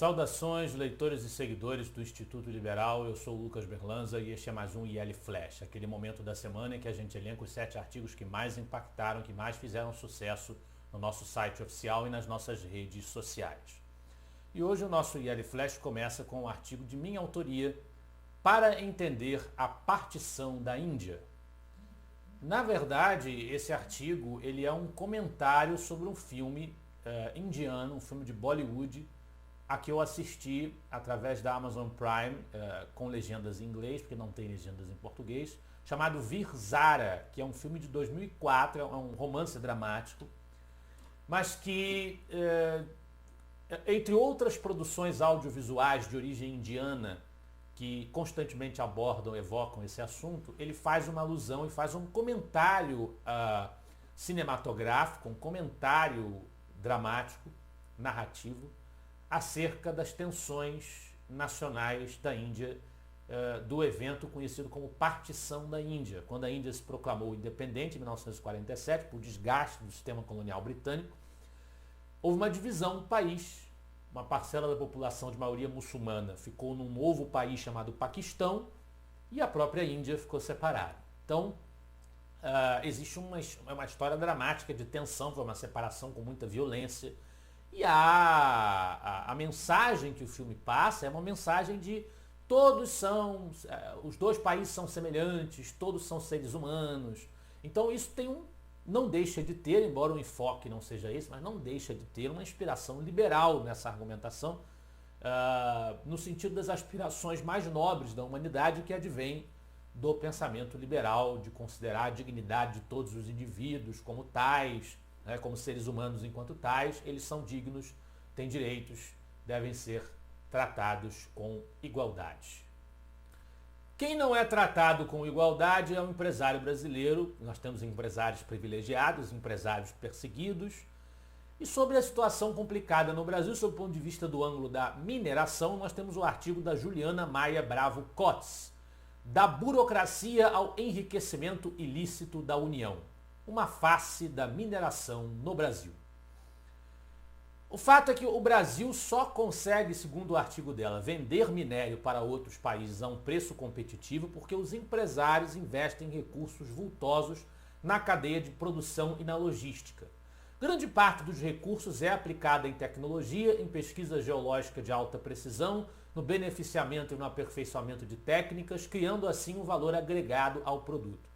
Saudações, leitores e seguidores do Instituto Liberal. Eu sou o Lucas Berlanza e este é mais um IL Flash, aquele momento da semana em que a gente elenca os 7 artigos que mais impactaram, que mais fizeram sucesso no nosso site oficial e nas nossas redes sociais. E hoje o nosso IL Flash começa com um artigo de minha autoria para entender a partição da Índia. Na verdade, esse artigo ele é um comentário sobre um filme indiano, um filme de Bollywood, a que eu assisti através da Amazon Prime, com legendas em inglês, porque não tem legendas em português, chamado Vir Zara, que é um filme de 2004, é um romance dramático, mas que, entre outras produções audiovisuais de origem indiana, que constantemente abordam, evocam esse assunto, ele faz uma alusão e faz um comentário cinematográfico, um comentário dramático, narrativo, acerca das tensões nacionais da Índia, do evento conhecido como Partição da Índia. Quando a Índia se proclamou independente em 1947, por desgaste do sistema colonial britânico, houve uma divisão do país. Uma parcela da população de maioria muçulmana ficou num novo país chamado Paquistão e a própria Índia ficou separada. Então, existe uma história dramática de tensão, foi uma separação com muita violência. E a mensagem que o filme passa é uma mensagem de os dois países são semelhantes, todos são seres humanos. Então isso não deixa de ter, embora o enfoque não seja esse, mas não deixa de ter uma inspiração liberal nessa argumentação, no sentido das aspirações mais nobres da humanidade que advém do pensamento liberal, de considerar a dignidade de todos os indivíduos como tais, como seres humanos enquanto tais, eles são dignos, têm direitos, devem ser tratados com igualdade. Quem não é tratado com igualdade é o empresário brasileiro. Nós temos empresários privilegiados, empresários perseguidos. E sobre a situação complicada no Brasil, sob o ponto de vista do ângulo da mineração, nós temos o artigo da Juliana Maia Bravo Cotes, da burocracia ao enriquecimento ilícito da União. Uma face da mineração no Brasil. O fato é que o Brasil só consegue, segundo o artigo dela, vender minério para outros países a um preço competitivo porque os empresários investem recursos vultosos na cadeia de produção e na logística. Grande parte dos recursos é aplicada em tecnologia, em pesquisa geológica de alta precisão, no beneficiamento e no aperfeiçoamento de técnicas, criando assim um valor agregado ao produto.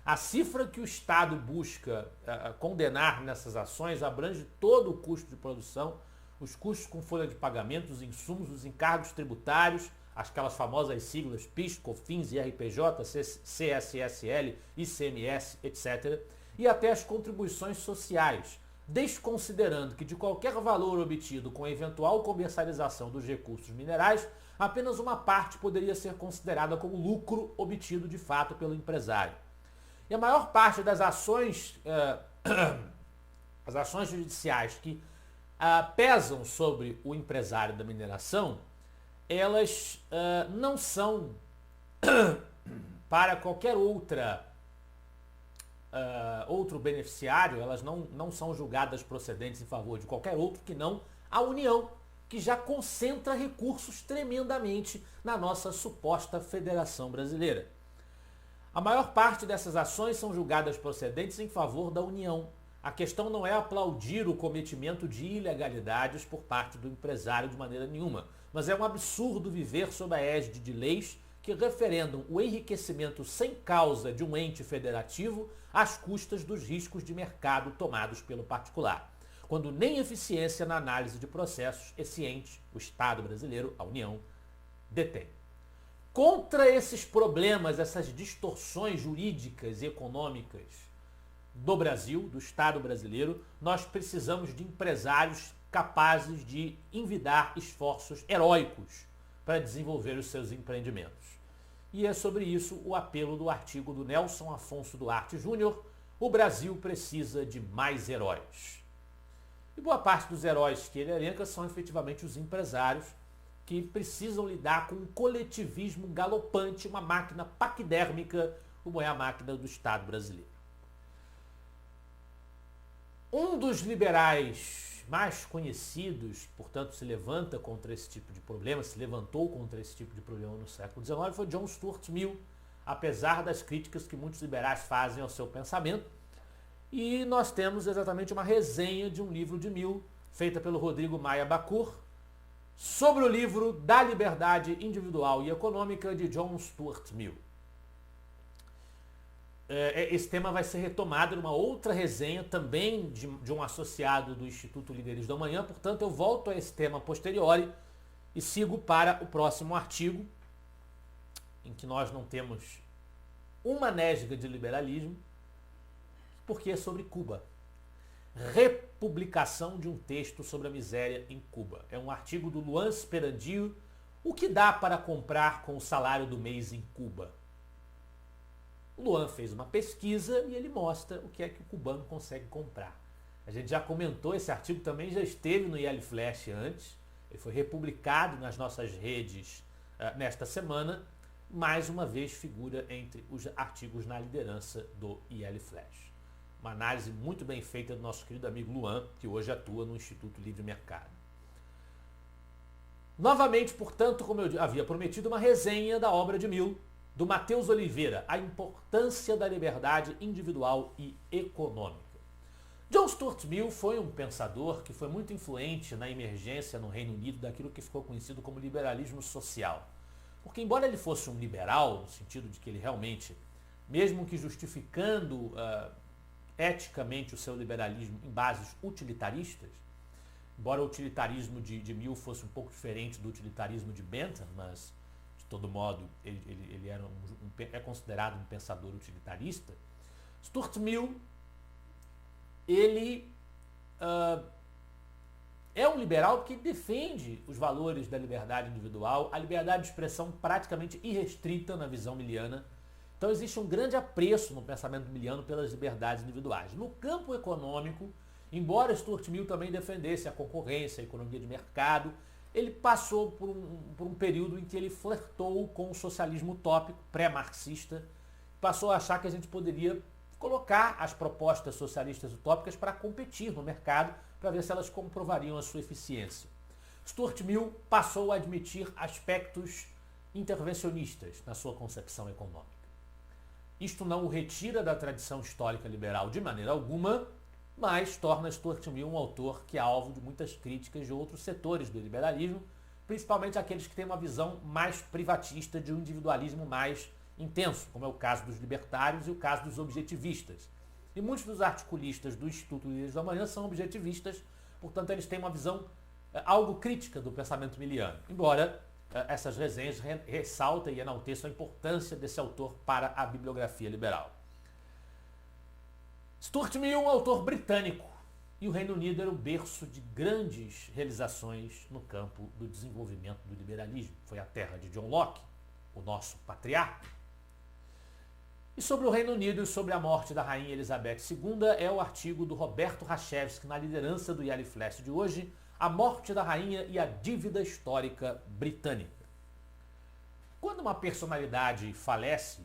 A cifra que o Estado busca condenar nessas ações abrange todo o custo de produção, os custos com folha de pagamento, os insumos, os encargos tributários, aquelas famosas siglas PIS, COFINS, IRPJ, CSSL, ICMS, etc., e até as contribuições sociais, desconsiderando que de qualquer valor obtido com a eventual comercialização dos recursos minerais, apenas uma parte poderia ser considerada como lucro obtido de fato pelo empresário. E a maior parte das ações, as ações judiciais que pesam sobre o empresário da mineração, elas não são para qualquer outro beneficiário, elas não são julgadas procedentes em favor de qualquer outro que não a União, que já concentra recursos tremendamente na nossa suposta Federação Brasileira. A maior parte dessas ações são julgadas procedentes em favor da União. A questão não é aplaudir o cometimento de ilegalidades por parte do empresário de maneira nenhuma, mas é um absurdo viver sob a égide de leis que referendam o enriquecimento sem causa de um ente federativo às custas dos riscos de mercado tomados pelo particular, quando nem eficiência na análise de processos esse ente, o Estado brasileiro, a União, detém. Contra esses problemas, essas distorções jurídicas e econômicas do Brasil, do Estado brasileiro, nós precisamos de empresários capazes de envidar esforços heróicos para desenvolver os seus empreendimentos. E é sobre isso o apelo do artigo do Nelson Afonso Duarte Júnior: o Brasil precisa de mais heróis. E boa parte dos heróis que ele elenca são efetivamente os empresários, que precisam lidar com um coletivismo galopante, uma máquina paquidérmica, como é a máquina do Estado brasileiro. Um dos liberais mais conhecidos, portanto, se levanta contra esse tipo de problema, se levantou contra esse tipo de problema no século XIX, foi John Stuart Mill, apesar das críticas que muitos liberais fazem ao seu pensamento. E nós temos exatamente uma resenha de um livro de Mill, feita pelo Rodrigo Maia Bacur, sobre o livro Da Liberdade Individual e Econômica de John Stuart Mill. Esse tema vai ser retomado numa outra resenha, também de um associado do Instituto Líderes da Manhã, portanto eu volto a esse tema posteriori e sigo para o próximo artigo, em que nós não temos uma nesga de liberalismo, porque é sobre Cuba. Republicação de um texto sobre a miséria em Cuba. É um artigo do Luan Sperandio, o que dá para comprar com o salário do mês em Cuba. O Luan fez uma pesquisa e ele mostra o que é que o cubano consegue comprar. A gente já comentou, esse artigo também já esteve no IL Flash antes, ele foi republicado nas nossas redes nesta semana, mais uma vez figura entre os artigos na liderança do IL Flash. Uma análise muito bem feita do nosso querido amigo Luan, que hoje atua no Instituto Livre Mercado. Novamente, portanto, como eu havia prometido, uma resenha da obra de Mill, do Matheus Oliveira, A Importância da Liberdade Individual e Econômica. John Stuart Mill foi um pensador que foi muito influente na emergência no Reino Unido daquilo que ficou conhecido como liberalismo social. Porque embora ele fosse um liberal, no sentido de que ele realmente, mesmo que justificando eticamente o seu liberalismo em bases utilitaristas, embora o utilitarismo de Mill fosse um pouco diferente do utilitarismo de Bentham, mas de todo modo ele era é considerado um pensador utilitarista, Stuart Mill ele é um liberal porque defende os valores da liberdade individual, a liberdade de expressão praticamente irrestrita na visão miliana. Então existe um grande apreço no pensamento miliano pelas liberdades individuais. No campo econômico, embora Stuart Mill também defendesse a concorrência, a economia de mercado, ele passou por um período em que ele flertou com o socialismo utópico, pré-marxista, passou a achar que a gente poderia colocar as propostas socialistas utópicas para competir no mercado, para ver se elas comprovariam a sua eficiência. Stuart Mill passou a admitir aspectos intervencionistas na sua concepção econômica. Isto não o retira da tradição histórica liberal de maneira alguma, mas torna Stuart Mill um autor que é alvo de muitas críticas de outros setores do liberalismo, principalmente aqueles que têm uma visão mais privatista de um individualismo mais intenso, como é o caso dos libertários e o caso dos objetivistas. E muitos dos articulistas do Instituto Líderes da Manhã são objetivistas, portanto eles têm uma visão algo crítica do pensamento miliano, embora essas resenhas ressaltam e enalteçam a importância desse autor para a bibliografia liberal. Stuart Mill é um autor britânico e o Reino Unido era o berço de grandes realizações no campo do desenvolvimento do liberalismo. Foi a terra de John Locke, o nosso patriarca. E sobre o Reino Unido e sobre a morte da Rainha Elizabeth II é o artigo do Roberto Rachevsky na liderança do IL Flash de hoje, A Morte da Rainha e a Dívida Histórica Britânica. Quando uma personalidade falece,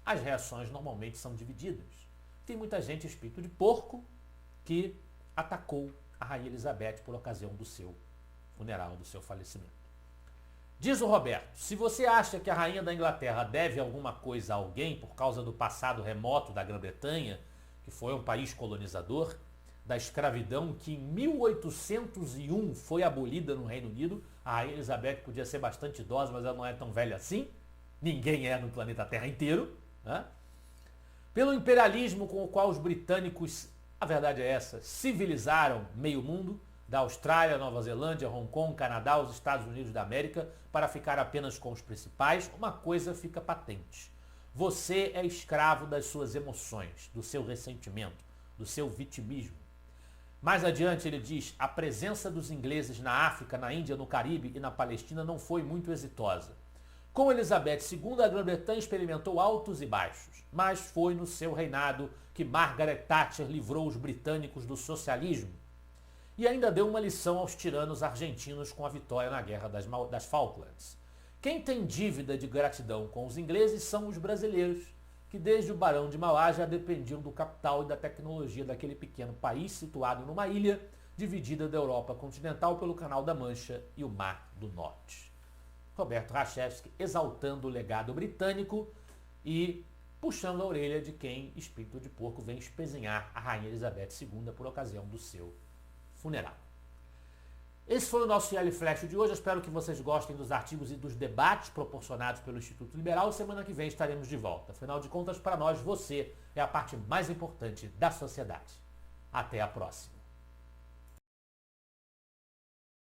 as reações normalmente são divididas. Tem muita gente espírito de porco que atacou a Rainha Elizabeth por ocasião do seu funeral, do seu falecimento. Diz o Roberto, se você acha que a Rainha da Inglaterra deve alguma coisa a alguém por causa do passado remoto da Grã-Bretanha, que foi um país colonizador, da escravidão que em 1801 foi abolida no Reino Unido, a Rainha Elizabeth podia ser bastante idosa, mas ela não é tão velha assim, ninguém é no planeta Terra inteiro, né? Pelo imperialismo com o qual os britânicos, a verdade é essa, civilizaram meio mundo, da Austrália, Nova Zelândia, Hong Kong, Canadá, os Estados Unidos da América, para ficar apenas com os principais, uma coisa fica patente. Você é escravo das suas emoções, do seu ressentimento, do seu vitimismo. Mais adiante ele diz, a presença dos ingleses na África, na Índia, no Caribe e na Palestina não foi muito exitosa. Com Elizabeth II, a Grã-Bretanha experimentou altos e baixos, mas foi no seu reinado que Margaret Thatcher livrou os britânicos do socialismo e ainda deu uma lição aos tiranos argentinos com a vitória na Guerra das Falklands. Quem tem dívida de gratidão com os ingleses são os brasileiros, que desde o Barão de Mauá já dependiam do capital e da tecnologia daquele pequeno país situado numa ilha, dividida da Europa continental pelo Canal da Mancha e o Mar do Norte. Roberto Rachevsky exaltando o legado britânico e puxando a orelha de quem, espírito de porco, vem espezinhar a Rainha Elizabeth II por ocasião do seu funeral. Esse foi o nosso IL Flash de hoje. Eu espero que vocês gostem dos artigos e dos debates proporcionados pelo Instituto Liberal. Semana que vem estaremos de volta. Afinal de contas, para nós, você é a parte mais importante da sociedade. Até a próxima.